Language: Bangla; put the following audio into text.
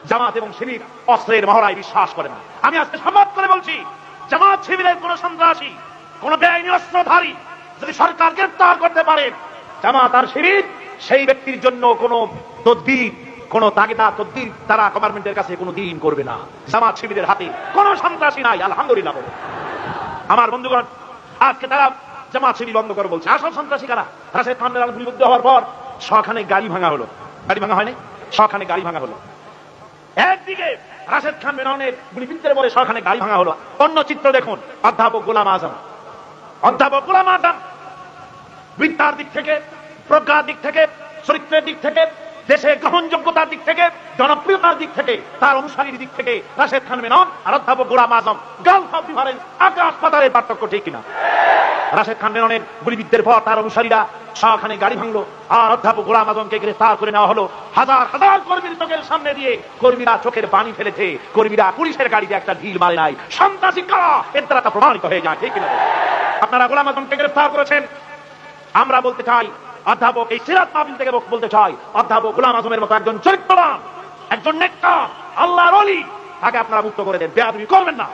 জামাত এবং শিবির অস্ত্রের মহড়ায় বিশ্বাস করে না। আমি আজকে সংবাদ করে বলছি, জামাত শিবিরের কোন সন্ত্রাসী, কোন বেআইনি অস্ত্রধারী যদি সরকার গ্রেফতার করতে পারে, জামাত আর শিবির সেই ব্যক্তির জন্য কোন তদবির, কোন তাগিদা তদবির তারা গভর্নমেন্টের কাছে কোনো দিন করবে না। জামাত শিবিরের হাতে কোন সন্ত্রাসী নাই, আলহামদুলিল্লাহ বলে। আমার বন্ধুগণ, আজকে তারা জামাত শিবির বন্ধ করে বলছে। আসল সন্ত্রাসী কারা? রাশেদ খান মেনন গুলিবিদ্ধ হওয়ার পর শখানে গাড়ি ভাঙা হলো। গাড়ি ভাঙা হয়নি? শখানে গাড়ি ভাঙা হলো। একদিকে রাশেদ খান মেননের গুলিবিদ্ধের পরে শখানে গাড়ি ভাঙা হলো। অন্য চিত্র দেখুন, অধ্যাপক গোলাম আজম। অধ্যাপক গোলাম আজম বিদ্যার দিক থেকে, প্রজ্ঞার দিক থেকে, চরিত্রের দিক থেকে, দেশে গ্রহণযোগ্যতার দিক থেকে, জনপ্রিয়তার দিক থেকে, তার অনুসারীর দিক থেকে রাশেদ খান মেনন আর অধ্যাপক Golam Azam Gulf of difference, আকাশ পাতালের পার্থক্য, ঠিক কিনা? রাশেদ খান মেননের গুলিবিদ্ধের পর তার অনুসারীরা শখানে গাড়ি ভাঙলো, আর অধ্যাপক গোলাম আজমকে গ্রেফতার করে নেওয়া হলো। হাজার হাজার কর্মীর চোখের সামনে দিয়ে কর্মীরা চোখের পানি ফেলেছে, কর্মীরা পুলিশের গাড়িতে একটা ঢিল মারে নাই। সন্ত্রাসী কারা, এর দ্বারা তা প্রমাণিত হয়ে যায়, ঠিক কিনা? আপনারা গোলাম আজমকে গ্রেফতার করেছেন। আমরা বলতে চাই, অধ্যাপক এই সিরাত মাহফিল থেকে বলতে চাই, অধ্যাপক গোলাম আজমের মতো একজন চরিত্রবান, একজন নেতা, আল্লাহর ওলি, তাকে আপনারা মুক্ত করে দেন, বেয়াদবি করবেন না।